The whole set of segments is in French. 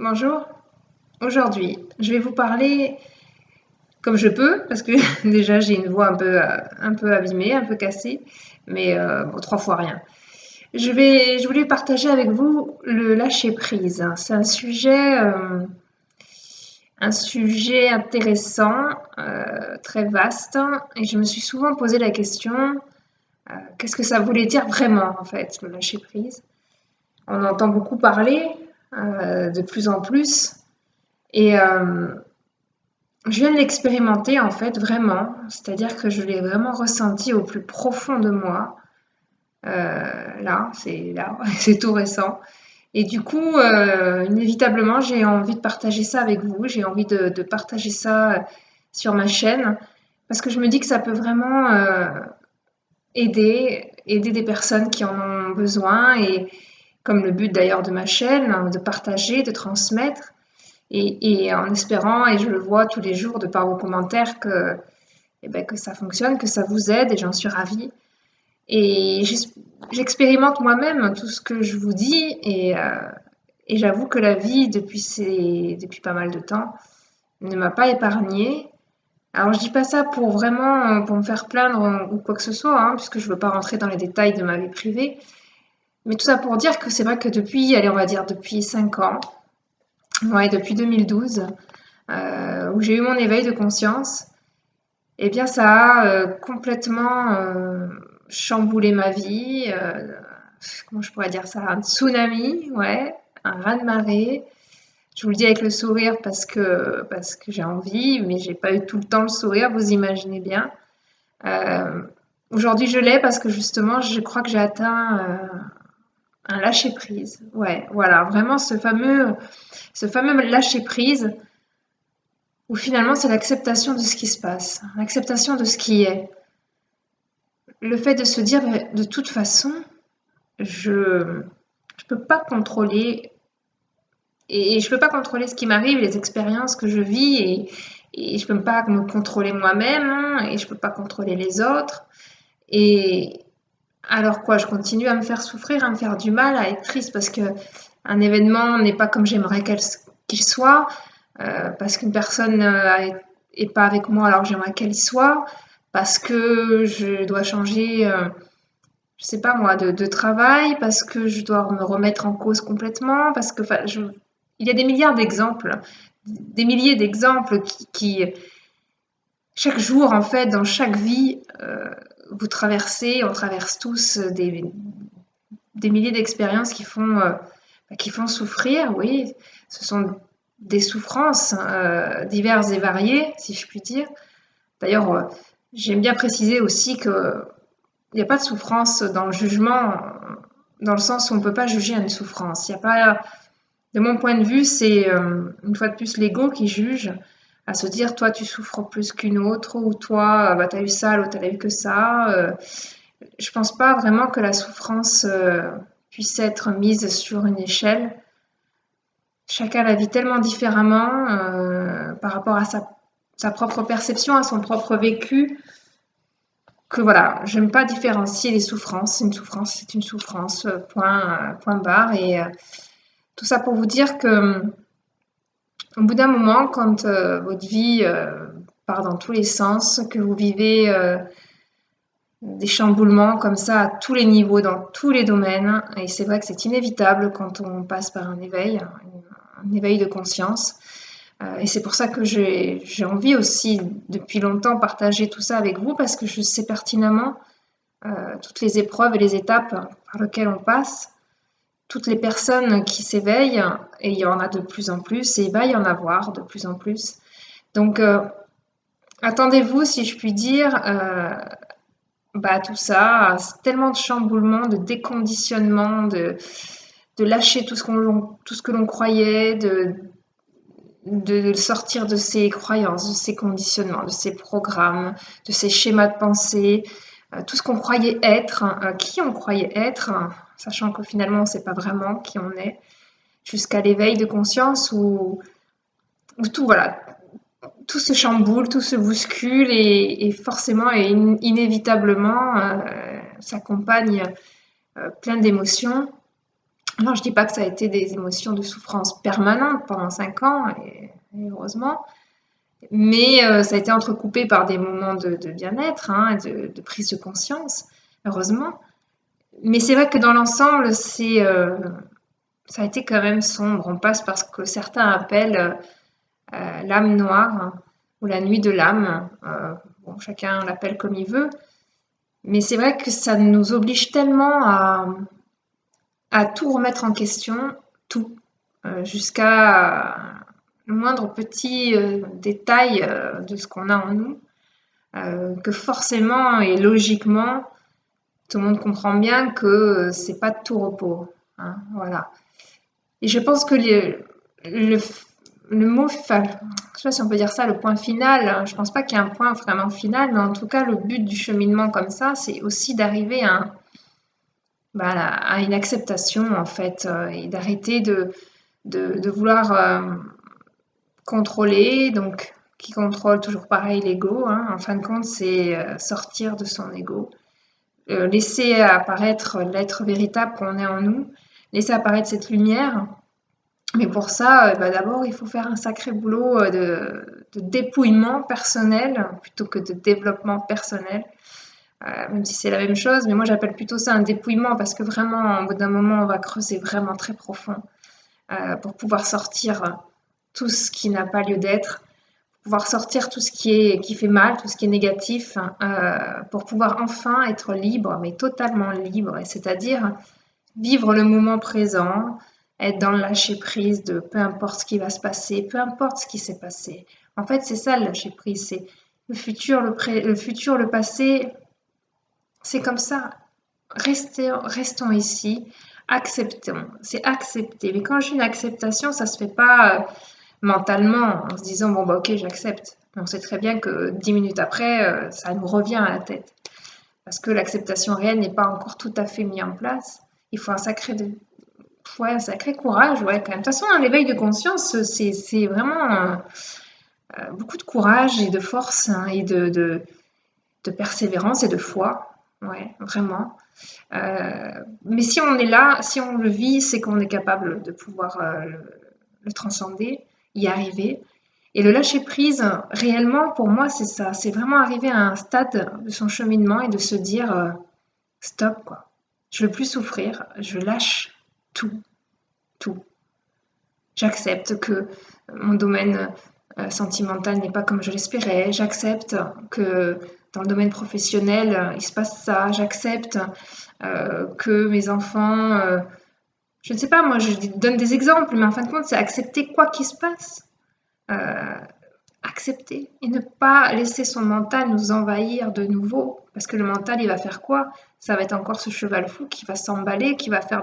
Bonjour. Aujourd'hui, je vais vous parler comme je peux, parce que déjà j'ai une voix un peu abîmée, un peu cassée, mais bon, trois fois rien. Je voulais partager avec vous le lâcher prise. C'est un sujet intéressant, très vaste, et je me suis souvent posé la question, qu'est-ce que ça voulait dire vraiment en fait, le lâcher prise? On entend beaucoup parler, de plus en plus, et je viens de l'expérimenter en fait vraiment, c'est-à-dire que je l'ai vraiment ressenti au plus profond de moi. Là, c'est tout récent. Et du coup, inévitablement, j'ai envie de partager ça avec vous. J'ai envie de partager ça sur ma chaîne parce que je me dis que ça peut vraiment aider des personnes qui en ont besoin et comme le but d'ailleurs de ma chaîne, hein, de partager, de transmettre. Et en espérant, et je le vois tous les jours de par vos commentaires, que ça fonctionne, que ça vous aide, et j'en suis ravie. Et j'expérimente moi-même tout ce que je vous dis, et j'avoue que la vie, depuis pas mal de temps, ne m'a pas épargnée. Alors je dis pas ça pour vraiment pour me faire plaindre ou quoi que ce soit, hein, puisque je veux pas rentrer dans les détails de ma vie privée, mais tout ça pour dire que c'est vrai que depuis, allez, on va dire depuis 5 ans, ouais, depuis 2012, où j'ai eu mon éveil de conscience, eh bien, ça a complètement chamboulé ma vie. Comment je pourrais dire ça? Un tsunami, ouais, un raz-de-marée. Je vous le dis avec le sourire parce que j'ai envie, mais j'ai pas eu tout le temps le sourire, vous imaginez bien. Euh, Aujourd'hui, je l'ai parce que justement, je crois que j'ai atteint un lâcher prise. Ouais, voilà, vraiment ce fameux lâcher prise où finalement c'est l'acceptation de ce qui se passe, l'acceptation de ce qui est. Le fait de se dire, de toute façon, je je peux pas contrôler et je peux pas contrôler ce qui m'arrive, les expériences que je vis et je peux pas me contrôler moi-même hein, et je peux pas contrôler les autres. Et alors quoi, je continue à me faire souffrir, à me faire du mal, à être triste parce que un événement n'est pas comme j'aimerais qu'il soit, parce qu'une personne est pas avec moi alors que j'aimerais qu'elle y soit, parce que je dois changer, je sais pas moi, de travail, parce que je dois me remettre en cause complètement, parce que enfin, il y a des milliards d'exemples, des milliers d'exemples chaque jour en fait, dans chaque vie, on traverse tous des milliers d'expériences qui font souffrir, oui, ce sont des souffrances diverses et variées, si je puis dire. D'ailleurs, j'aime bien préciser aussi que il n'y a pas de souffrance dans le jugement, dans le sens où on ne peut pas juger une souffrance. Il y a pas, de mon point de vue, c'est une fois de plus l'ego qui juge, à se dire toi tu souffres plus qu'une autre, ou toi bah, t'as eu ça, l'autre elle a eu que ça. Je pense pas vraiment que la souffrance puisse être mise sur une échelle. Chacun la vit tellement différemment par rapport à sa propre perception, à son propre vécu, que voilà, j'aime pas différencier les souffrances. Une souffrance, c'est une souffrance, point barre. Et tout ça pour vous dire que au bout d'un moment, quand votre vie part dans tous les sens, que vous vivez des chamboulements comme ça à tous les niveaux, dans tous les domaines, et c'est vrai que c'est inévitable quand on passe par un éveil de conscience. Et c'est pour ça que j'ai envie aussi, depuis longtemps, partager tout ça avec vous, parce que je sais pertinemment toutes les épreuves et les étapes par lesquelles on passe, toutes les personnes qui s'éveillent, et il y en a de plus en plus, et il va y en avoir de plus en plus. Donc, attendez-vous, si je puis dire, bah, tout ça, tellement de chamboulements, de déconditionnement, de lâcher tout ce que l'on croyait, de sortir de ses croyances, de ses conditionnements, de ses programmes, de ses schémas de pensée, tout ce qu'on croyait être, qui on croyait être, sachant que finalement on ne sait pas vraiment qui on est, jusqu'à l'éveil de conscience où tout, voilà, tout se chamboule, tout se bouscule et forcément et inévitablement s'accompagne plein d'émotions. Alors, je dis pas que ça a été des émotions de souffrance permanentes pendant 5 ans, et heureusement, mais ça a été entrecoupé par des moments de bien-être, hein, de prise de conscience, heureusement. Mais c'est vrai que dans l'ensemble, ça a été quand même sombre. On passe par ce que certains appellent l'âme noire, hein, ou la nuit de l'âme. Bon, chacun l'appelle comme il veut. Mais c'est vrai que ça nous oblige tellement à tout remettre en question, tout, jusqu'à le moindre petit détail de ce qu'on a en nous, que forcément et logiquement, tout le monde comprend bien que c'est pas de tout repos, hein, voilà. Et je pense que le, le mot, enfin, je sais pas si on peut dire ça, le point final, hein, je pense pas qu'il y ait un point vraiment final, mais en tout cas, le but du cheminement comme ça, c'est aussi d'arriver à une acceptation, en fait, et d'arrêter de vouloir contrôler, donc qui contrôle toujours pareil l'ego, hein. En fin de compte, c'est sortir de son ego, laisser apparaître l'être véritable qu'on est en nous, laisser apparaître cette lumière. Mais pour ça, d'abord, il faut faire un sacré boulot de dépouillement personnel plutôt que de développement personnel, même si c'est la même chose. Mais moi, j'appelle plutôt ça un dépouillement parce que vraiment, au bout d'un moment, on va creuser vraiment très profond pour pouvoir sortir tout ce qui n'a pas lieu d'être, pouvoir sortir tout ce qui fait mal, tout ce qui est négatif, pour pouvoir enfin être libre, mais totalement libre, et c'est-à-dire vivre le moment présent, être dans le lâcher-prise de peu importe ce qui va se passer, peu importe ce qui s'est passé. En fait, c'est ça le lâcher-prise, c'est le futur, le futur, le passé, c'est comme ça. Restons ici, acceptons, c'est accepter. Mais quand j'ai une acceptation, ça se fait pas mentalement en se disant bon bah ok j'accepte. Mais on sait très bien que 10 minutes après, ça nous revient à la tête. Parce que l'acceptation réelle n'est pas encore tout à fait mise en place. Il faut un sacré courage, ouais, quand même. De toute façon, un éveil de conscience, c'est vraiment beaucoup de courage et de force, hein, et de persévérance et de foi. Ouais, vraiment. Mais si on est là, si on le vit, c'est qu'on est capable de pouvoir le transcender, y arriver. Et le lâcher prise, réellement, pour moi, c'est ça. C'est vraiment arriver à un stade de son cheminement et de se dire stop, quoi. Je veux plus souffrir, je lâche tout, tout. J'accepte que mon domaine sentimental n'est pas comme je l'espérais. J'accepte que dans le domaine professionnel, il se passe ça. J'accepte que mes enfants, je ne sais pas, moi je donne des exemples, mais en fin de compte, c'est accepter quoi qu'il se passe. Euh, Accepter et ne pas laisser son mental nous envahir de nouveau. Parce que le mental, il va faire quoi? Ça va être encore ce cheval fou qui va s'emballer, qui va faire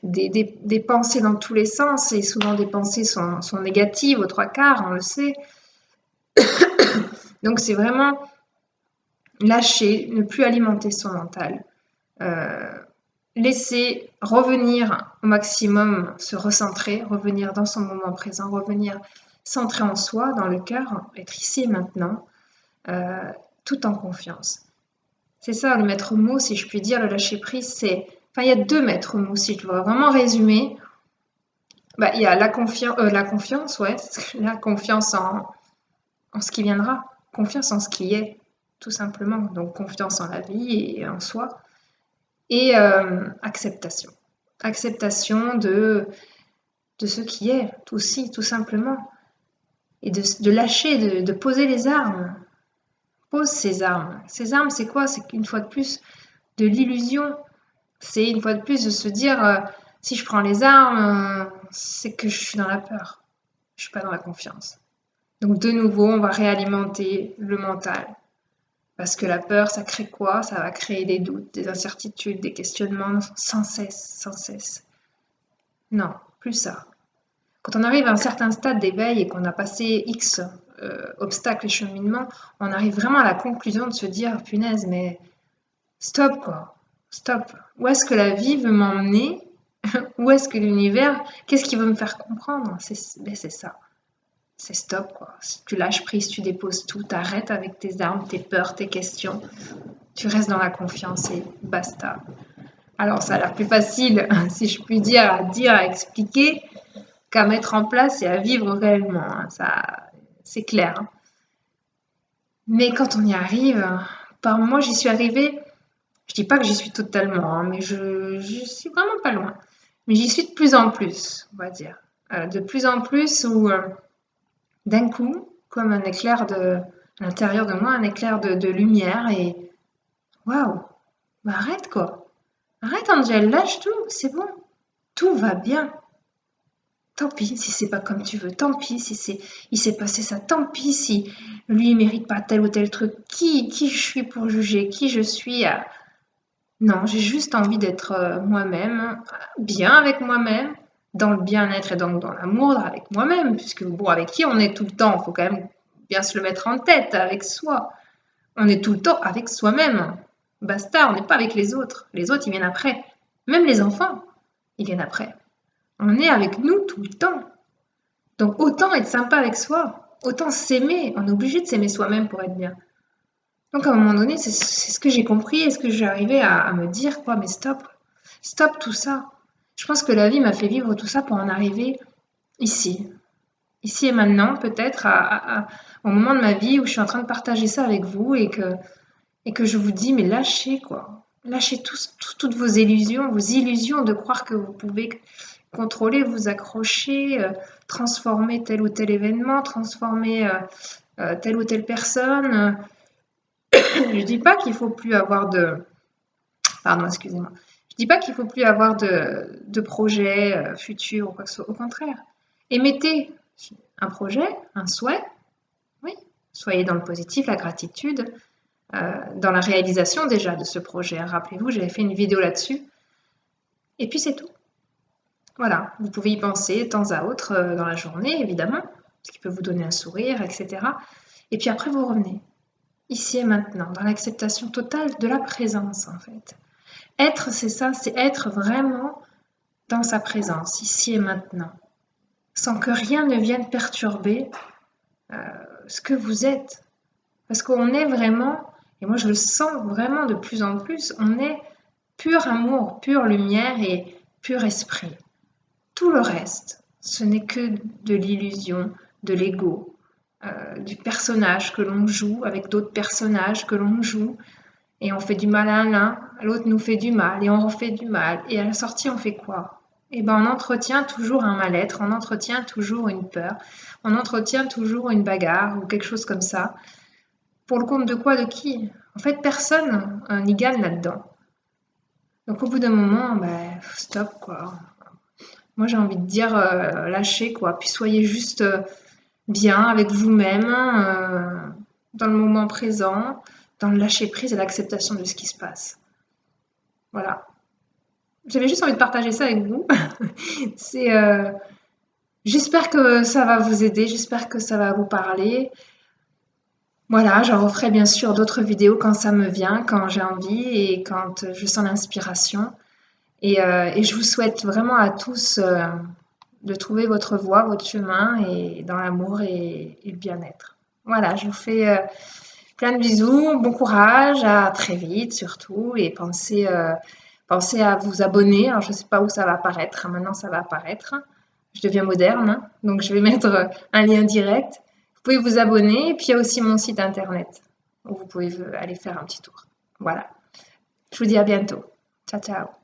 des pensées dans tous les sens. Et souvent, des pensées sont négatives aux trois quarts, on le sait. Donc, c'est vraiment lâcher, ne plus alimenter son mental. Euh, Laisser revenir au maximum, se recentrer, revenir dans son moment présent, revenir centré en soi, dans le cœur, être ici et maintenant, euh, tout en confiance. C'est ça le maître mot, si je puis dire, le lâcher prise, c'est... Enfin, il y a deux maîtres mots, si je dois vraiment résumer. Il y a la confiance, ouais, la confiance en ce qui viendra, confiance en ce qui est, tout simplement. Donc confiance en la vie et en soi. Et acceptation. Acceptation de ce qui est, aussi, tout simplement. Et de lâcher, de poser les armes. Pose ces armes. Ces armes, c'est quoi? C'est qu'une fois de plus, de l'illusion. C'est une fois de plus de se dire, si je prends les armes, c'est que je suis dans la peur. Je suis pas dans la confiance. Donc de nouveau, on va réalimenter le mental. Parce que la peur, ça crée quoi? Ça va créer des doutes, des incertitudes, des questionnements sans cesse, sans cesse. Non, plus ça. Quand on arrive à un certain stade d'éveil et qu'on a passé X obstacles et cheminements, on arrive vraiment à la conclusion de se dire, punaise, mais stop quoi, stop. Où est-ce que la vie veut m'emmener? Où est-ce que l'univers, qu'est-ce qu'il veut me faire comprendre? C'est ça, c'est stop quoi. Si tu lâches prise, tu déposes tout, t'arrêtes avec tes armes, tes peurs, tes questions. Tu restes dans la confiance et basta. Alors, ça a l'air plus facile, si je puis dire, à expliquer qu'à mettre en place et à vivre réellement, hein. Ça, c'est clair, hein. Mais quand on y arrive, par moi, j'y suis arrivée. Je dis pas que j'y suis totalement, hein, mais je suis vraiment pas loin. Mais j'y suis de plus en plus, on va dire. De plus en plus où, d'un coup, comme un éclair à l'intérieur de moi, un éclair de lumière et waouh, bah arrête quoi. Arrête Angel, lâche tout, c'est bon. Tout va bien. Tant pis si c'est pas comme tu veux, tant pis si il s'est passé ça, tant pis si lui il mérite pas tel ou tel truc. Qui je suis pour juger, qui je suis à... Non, j'ai juste envie d'être moi-même, bien avec moi-même, dans le bien-être et donc dans l'amour avec moi-même, puisque bon, avec qui on est tout le temps, il faut quand même bien se le mettre en tête, avec soi. On est tout le temps avec soi-même. Basta, on n'est pas avec les autres. Les autres, ils viennent après. Même les enfants, ils viennent après. On est avec nous tout le temps. Donc autant être sympa avec soi, autant s'aimer. On est obligé de s'aimer soi-même pour être bien. Donc à un moment donné, c'est ce que j'ai compris et ce que j'ai arrivé à me dire, quoi, mais stop, stop tout ça. Je pense que la vie m'a fait vivre tout ça pour en arriver ici. Ici et maintenant, peut-être, au moment de ma vie où je suis en train de partager ça avec vous et que je vous dis, mais lâchez, quoi. Lâchez toutes vos illusions de croire que vous pouvez contrôler, vous accrocher, transformer tel ou tel événement, transformer telle ou telle personne. Je dis pas qu'il faut plus avoir de... Pardon, excusez-moi. Je dis pas qu'il faut plus avoir de projet futur ou quoi que ce soit. Au contraire, émettez un projet, un souhait, oui. Soyez dans le positif, la gratitude, dans la réalisation déjà de ce projet. Rappelez-vous, j'avais fait une vidéo là-dessus. Et puis c'est tout. Voilà, vous pouvez y penser de temps à autre dans la journée, évidemment, ce qui peut vous donner un sourire, etc. Et puis après, vous revenez, ici et maintenant, dans l'acceptation totale de la présence, en fait. Être, c'est ça, c'est être vraiment dans sa présence, ici et maintenant, sans que rien ne vienne perturber ce que vous êtes. Parce qu'on est vraiment, et moi je le sens vraiment de plus en plus, on est pur amour, pure lumière et pur esprit. Tout le reste, ce n'est que de l'illusion, de l'ego, du personnage que l'on joue avec d'autres personnages que l'on joue. Et on fait du mal à l'un, l'autre nous fait du mal, et on refait du mal. Et à la sortie, on fait quoi? Eh ben, on entretient toujours un mal-être, on entretient toujours une peur, on entretient toujours une bagarre ou quelque chose comme ça. Pour le compte de quoi, de qui? En fait, personne n'y gagne là-dedans. Donc au bout d'un moment, ben, stop quoi. Moi j'ai envie de dire lâchez quoi, puis soyez juste bien avec vous-même, dans le moment présent, dans le lâcher-prise et l'acceptation de ce qui se passe. Voilà. J'avais juste envie de partager ça avec vous. C'est, j'espère que ça va vous aider, j'espère que ça va vous parler. Voilà, j'en referai bien sûr d'autres vidéos quand ça me vient, quand j'ai envie et quand je sens l'inspiration. Et je vous souhaite vraiment à tous de trouver votre voie, votre chemin et dans l'amour et le bien-être. Voilà, je vous fais plein de bisous, bon courage, à très vite surtout et pensez à vous abonner. Alors je ne sais pas où ça va apparaître, maintenant ça va apparaître. Je deviens moderne, hein, donc je vais mettre un lien direct. Vous pouvez vous abonner et puis il y a aussi mon site internet où vous pouvez aller faire un petit tour. Voilà, je vous dis à bientôt. Ciao ciao.